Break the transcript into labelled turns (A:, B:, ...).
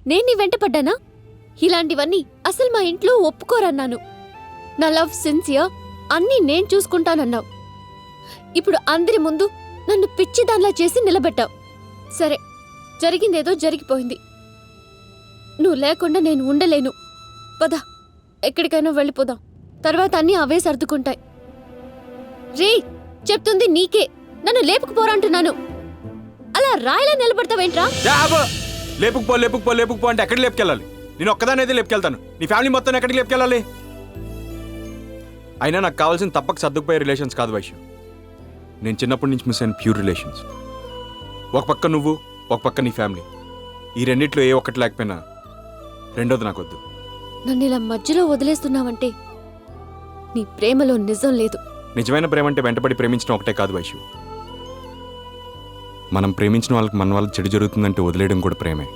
A: నేను నీ వెంట పడ్డానా? ఇలాంటివన్నీ అసలు మా ఇంట్లో ఒప్పుకోరన్నాను. నా లవ్ సిన్సియర్, అన్నీ నేను చూసుకుంటానన్నావు. ఇప్పుడు అందరి ముందు నన్ను పిచ్చిదాన్లా చేసి నిలబెట్టావు. సరే, జరిగిందేదో జరిగిపోయింది. నువ్వు లేకుండా నేను ఉండలేను. పద, ఎక్కడికైనా వెళ్ళిపోదాం. తర్వాత అన్నీ అవే సర్దుకుంటాయి. రే, చెప్తుంది నీకే. నన్ను లేపుకుపోరంటున్నాను. అలా రాయిలా నిలబడతావేంట్రా?
B: లేపుకుపో అంటే ఎక్కడికి లేపుకెళ్ళాలి? నేను ఒక్కదానైతే లేపుకెళ్తాను. నీ ఫ్యామిలీ మొత్తం ఎక్కడికి లేపుకెళ్ళాలి? అయినా నాకు కావాల్సిన తప్పక సర్దుకుపోయే రిలేషన్స్ కాదు వైశ్యం. నేను చిన్నప్పటి నుంచి మిస్ అయిన ప్యూర్ రిలేషన్స్. ఒక పక్క నువ్వు, ఒక పక్క నీ ఫ్యామిలీ. ఈ రెండిట్లో ఏ ఒక్కటి లేకపోయినా రెండోది నాకొద్దు.
A: నన్ను ఇలా మధ్యలో వదిలేస్తున్నావంటే నీ ప్రేమలో నిజం లేదు.
B: నిజమైన ప్రేమ అంటే వెంటబడి ప్రేమించడం ఒకటే కాదు వైశ్యం. మనం ప్రేమించిన వాళ్ళకి మన వాళ్ళకి చెడు జరుగుతుందంటే వదిలేయడం కూడా ప్రేమే.